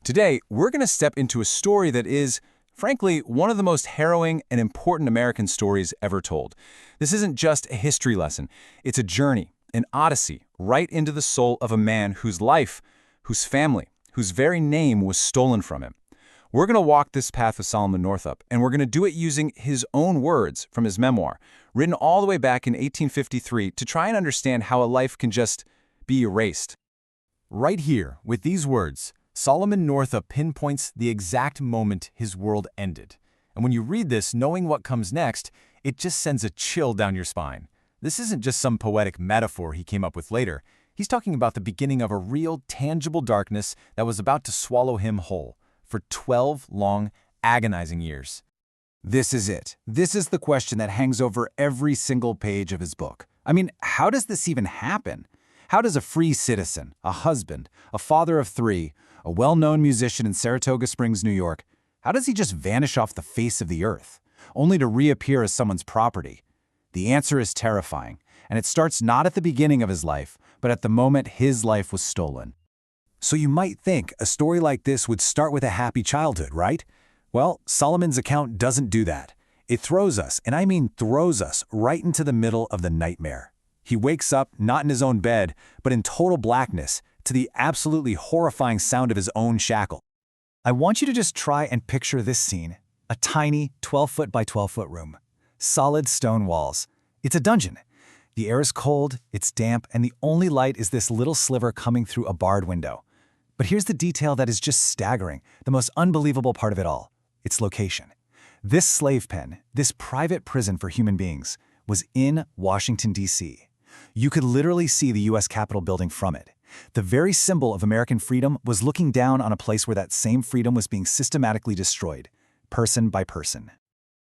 Today, we're going to step into a story that is, frankly, one of the most harrowing and important American stories ever told. This isn't just a history lesson. It's a journey, an odyssey, right into the soul of a man whose life, whose family, whose very name was stolen from him. We're going to walk this path with Solomon Northup, and we're going to do it using his own words from his memoir, written all the way back in 1853 to try and understand how a life can just be erased. Right here, with these words, Solomon Northup pinpoints the exact moment his world ended. And when you read this, knowing what comes next, it just sends a chill down your spine. This isn't just some poetic metaphor he came up with later. He's talking about the beginning of a real, tangible darkness that was about to swallow him whole for 12 long, agonizing years. This is it. This is the question that hangs over every single page of his book. I mean, how does this even happen? How does a free citizen, a husband, a father of three, a well-known musician in Saratoga Springs, New York, how does he just vanish off the face of the earth, only to reappear as someone's property? The answer is terrifying, and it starts not at the beginning of his life, but at the moment his life was stolen. So you might think a story like this would start with a happy childhood, right? Well, Solomon's account doesn't do that. It throws us, and I mean throws us, right into the middle of the nightmare. He wakes up, not in his own bed, but in total blackness, to the absolutely horrifying sound of his own shackle. I want you to just try and picture this scene. A tiny 12-foot by 12-foot room. Solid stone walls. It's a dungeon. The air is cold, it's damp, and the only light is this little sliver coming through a barred window. But here's the detail that is just staggering, the most unbelievable part of it all. Its location. This slave pen, this private prison for human beings, was in Washington, D.C. You could literally see the U.S. Capitol building from it. The very symbol of American freedom was looking down on a place where that same freedom was being systematically destroyed, person by person.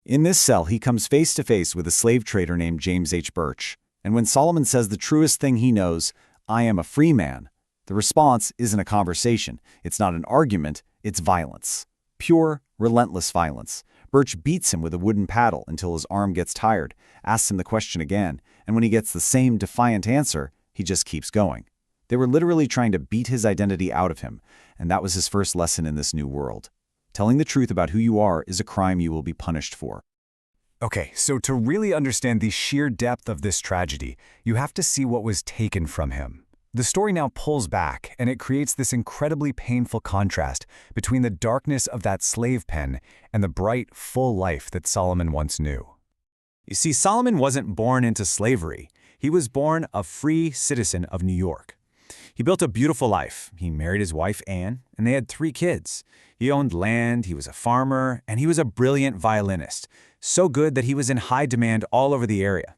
In this cell, he comes face to face with a slave trader named James H. Birch. And when Solomon says the truest thing he knows, "I am a free man," the response isn't a conversation. It's not an argument, it's violence. Pure, relentless violence. Birch beats him with a wooden paddle until his arm gets tired, asks him the question again, and when he gets the same defiant answer, he just keeps going. They were literally trying to beat his identity out of him, and that was his first lesson in this new world. Telling the truth about who you are is a crime you will be punished for. Okay, so to really understand the sheer depth of this tragedy, you have to see what was taken from him. The story now pulls back, and it creates this incredibly painful contrast between the darkness of that slave pen and the bright, full life that Solomon once knew. You see, Solomon wasn't born into slavery. He was born a free citizen of New York. He built a beautiful life. He married his wife, Anne, and they had 3 kids. He owned land, he was a farmer, and he was a brilliant violinist, so good that he was in high demand all over the area.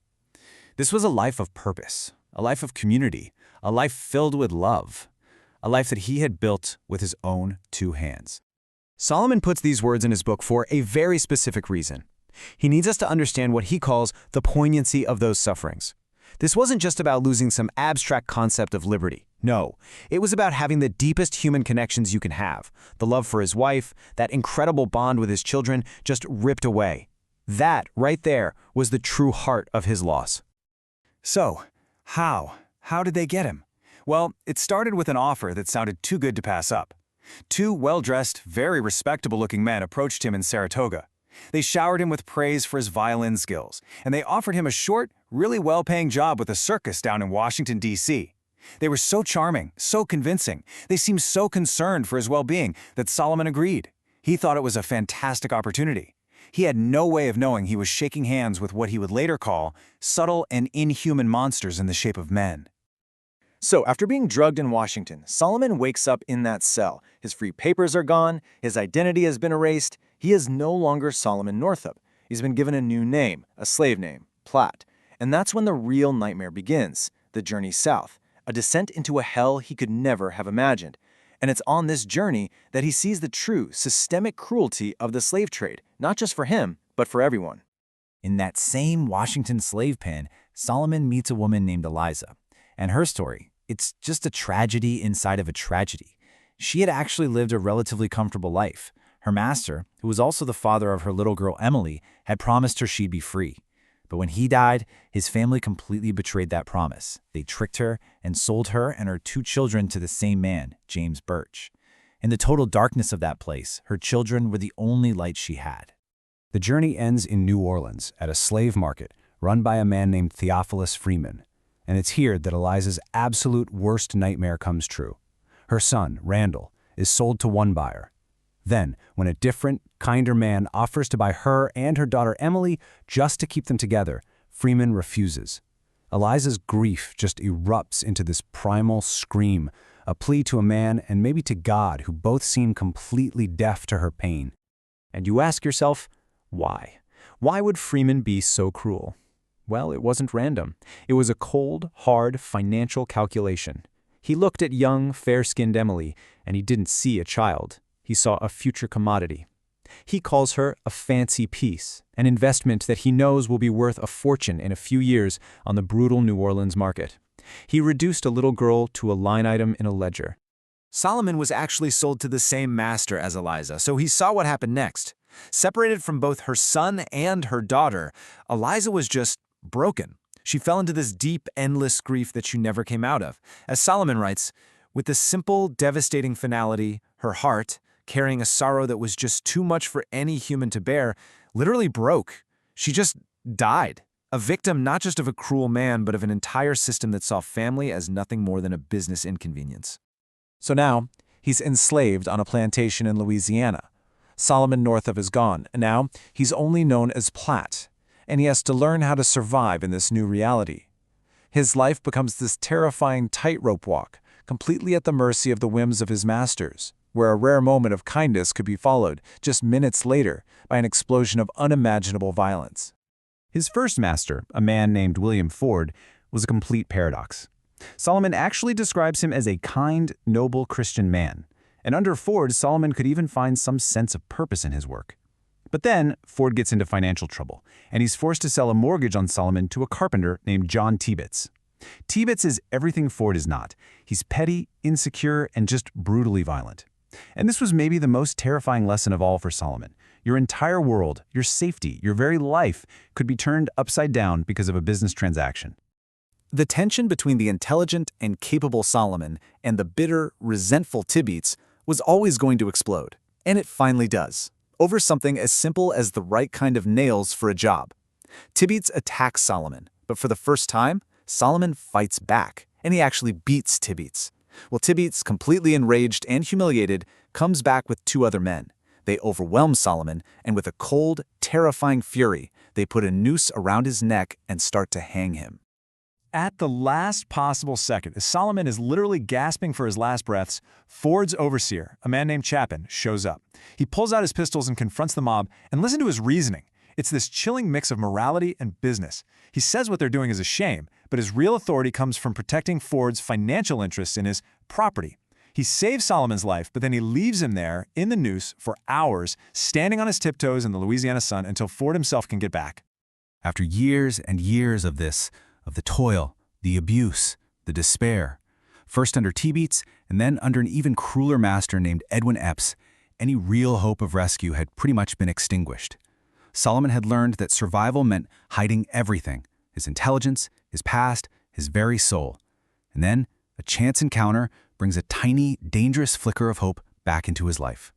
This was a life of purpose, a life of community, a life filled with love, a life that he had built with his own 2 hands. Solomon puts these words in his book for a very specific reason. He needs us to understand what he calls the poignancy of those sufferings. This wasn't just about losing some abstract concept of liberty. No, it was about having the deepest human connections you can have, the love for his wife, that incredible bond with his children just ripped away. That, right there, was the true heart of his loss. So, how did they get him? Well, it started with an offer that sounded too good to pass up. 2 well-dressed, very respectable-looking men approached him in Saratoga. They showered him with praise for his violin skills, and they offered him a short, really well-paying job with a circus down in Washington, D.C. They were so charming, so convincing, they seemed so concerned for his well-being that Solomon agreed. He thought it was a fantastic opportunity. He had no way of knowing he was shaking hands with what he would later call subtle and inhuman monsters in the shape of men. So, after being drugged in Washington, Solomon wakes up in that cell. His free papers are gone, his identity has been erased. He is no longer Solomon Northup. He's been given a new name, a slave name, Platt. And that's when the real nightmare begins, the journey south, a descent into a hell he could never have imagined. And it's on this journey that he sees the true, systemic cruelty of the slave trade, not just for him, but for everyone. In that same Washington slave pen, Solomon meets a woman named Eliza. And her story, it's just a tragedy inside of a tragedy. She had actually lived a relatively comfortable life. Her master, who was also the father of her little girl Emily, had promised her she'd be free. But when he died, his family completely betrayed that promise. They tricked her and sold her and her 2 children to the same man, James Birch. In the total darkness of that place, her children were the only light she had. The journey ends in New Orleans at a slave market run by a man named Theophilus Freeman. And it's here that Eliza's absolute worst nightmare comes true. Her son, Randall, is sold to one buyer. Then, when a different, kinder man offers to buy her and her daughter Emily just to keep them together, Freeman refuses. Eliza's grief just erupts into this primal scream, a plea to a man and maybe to God who both seem completely deaf to her pain. And you ask yourself, why? Why would Freeman be so cruel? Well, it wasn't random. It was a cold, hard financial calculation. He looked at young, fair-skinned Emily, and he didn't see a child. He saw a future commodity. He calls her a fancy piece, an investment that he knows will be worth a fortune in a few years on the brutal New Orleans market. He reduced a little girl to a line item in a ledger. Solomon was actually sold to the same master as Eliza, so he saw what happened next. Separated from both her son and her daughter, Eliza was just broken. She fell into this deep, endless grief that she never came out of. As Solomon writes, with the simple, devastating finality, her heart, carrying a sorrow that was just too much for any human to bear, literally broke. She just died. A victim not just of a cruel man, but of an entire system that saw family as nothing more than a business inconvenience. So now, he's enslaved on a plantation in Louisiana. Solomon Northup is gone, and now he's only known as Platt, and he has to learn how to survive in this new reality. His life becomes this terrifying tightrope walk, completely at the mercy of the whims of his masters, where a rare moment of kindness could be followed, just minutes later, by an explosion of unimaginable violence. His first master, a man named William Ford, was a complete paradox. Solomon actually describes him as a kind, noble Christian man. And under Ford, Solomon could even find some sense of purpose in his work. But then, Ford gets into financial trouble, and he's forced to sell a mortgage on Solomon to a carpenter named John Tibbetts. Tibbetts is everything Ford is not. He's petty, insecure, and just brutally violent. And this was maybe the most terrifying lesson of all for Solomon. Your entire world, your safety, your very life could be turned upside down because of a business transaction. The tension between the intelligent and capable Solomon and the bitter, resentful Tibbetts was always going to explode. And it finally does, over something as simple as the right kind of nails for a job. Tibbetts attacks Solomon, but for the first time, Solomon fights back, and he actually beats Tibbetts. Well, Tibbetts, completely enraged and humiliated, comes back with two other men. They overwhelm Solomon, and with a cold, terrifying fury, they put a noose around his neck and start to hang him. At the last possible second, as Solomon is literally gasping for his last breaths, Ford's overseer, a man named Chapin, shows up. He pulls out his pistols and confronts the mob, and listen to his reasoning. It's this chilling mix of morality and business. He says what they're doing is a shame, but his real authority comes from protecting Ford's financial interests in his property. He saves Solomon's life, but then he leaves him there in the noose for hours, standing on his tiptoes in the Louisiana sun until Ford himself can get back. After years and years of this, of the toil, the abuse, the despair, first under Tibbetts and then under an even crueler master named Edwin Epps, any real hope of rescue had pretty much been extinguished. Solomon had learned that survival meant hiding everything, his intelligence, his past, his very soul. And then, a chance encounter brings a tiny, dangerous flicker of hope back into his life.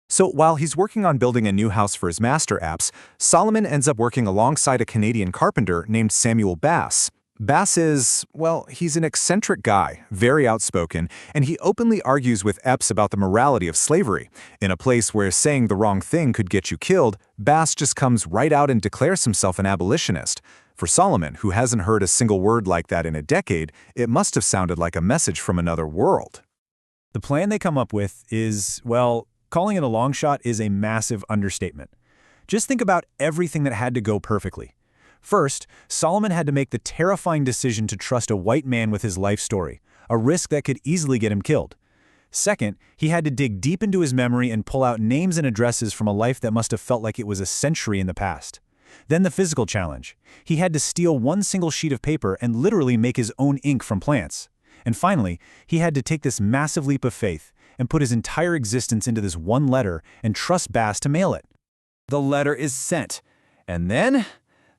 So while he's working on building a new house for his master Epps, Solomon ends up working alongside a Canadian carpenter named Samuel Bass. Bass is, well, he's an eccentric guy, very outspoken, and he openly argues with Epps about the morality of slavery. In a place where saying the wrong thing could get you killed, Bass just comes right out and declares himself an abolitionist. For Solomon, who hasn't heard a single word like that in a decade, it must have sounded like a message from another world. The plan they come up with is, well, calling it a long shot is a massive understatement. Just think about everything that had to go perfectly. First, Solomon had to make the terrifying decision to trust a white man with his life story, a risk that could easily get him killed. Second, he had to dig deep into his memory and pull out names and addresses from a life that must have felt like it was a century in the past. Then the physical challenge. He had to steal one single sheet of paper and literally make his own ink from plants. And finally, he had to take this massive leap of faith and put his entire existence into this one letter and trust Bass to mail it. The letter is sent, and then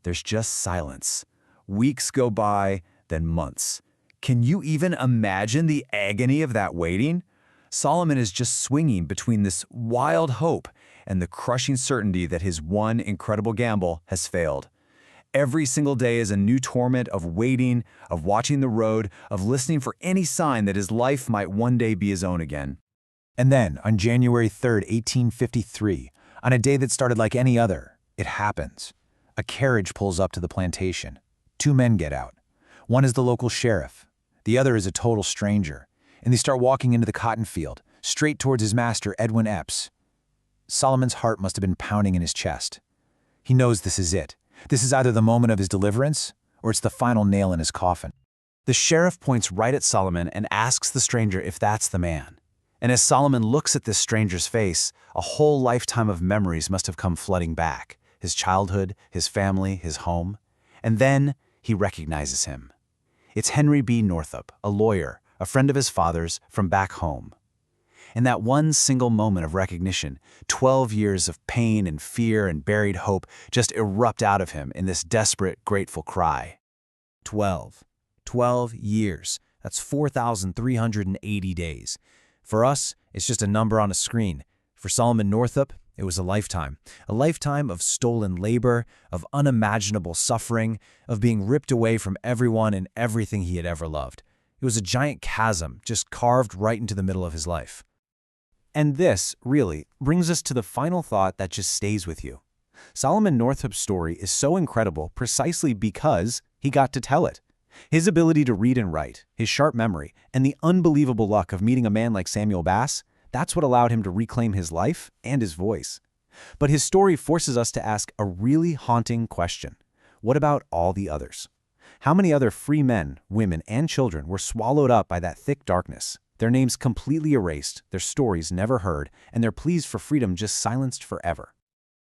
there's just silence. Weeks go by, then months. Can you even imagine the agony of that waiting? Solomon is just swinging between this wild hope and the crushing certainty that his one incredible gamble has failed. Every single day is a new torment of waiting, of watching the road, of listening for any sign that his life might one day be his own again. And then, on January 3rd, 1853, on a day that started like any other, it happens. A carriage pulls up to the plantation. 2 men get out. One is the local sheriff. The other is a total stranger. And they start walking into the cotton field, straight towards his master, Edwin Epps. Solomon's heart must have been pounding in his chest. He knows this is it. This is either the moment of his deliverance, or it's the final nail in his coffin. The sheriff points right at Solomon and asks the stranger if that's the man. And as Solomon looks at this stranger's face, a whole lifetime of memories must have come flooding back. His childhood, his family, his home. And then he recognizes him. It's Henry B. Northup, a lawyer, a friend of his father's, from back home. In that one single moment of recognition, 12 years of pain and fear and buried hope just erupt out of him in this desperate, grateful cry. 12 years. That's 4,380 days. For us, it's just a number on a screen. For Solomon Northup, it was a lifetime of stolen labor, of unimaginable suffering, of being ripped away from everyone and everything he had ever loved. It was a giant chasm just carved right into the middle of his life. And this, really, brings us to the final thought that just stays with you. Solomon Northup's story is so incredible precisely because he got to tell it. His ability to read and write, his sharp memory, and the unbelievable luck of meeting a man like Samuel Bass, that's what allowed him to reclaim his life and his voice. But his story forces us to ask a really haunting question. What about all the others? How many other free men, women, and children were swallowed up by that thick darkness? Their names completely erased, their stories never heard, and their pleas for freedom just silenced forever.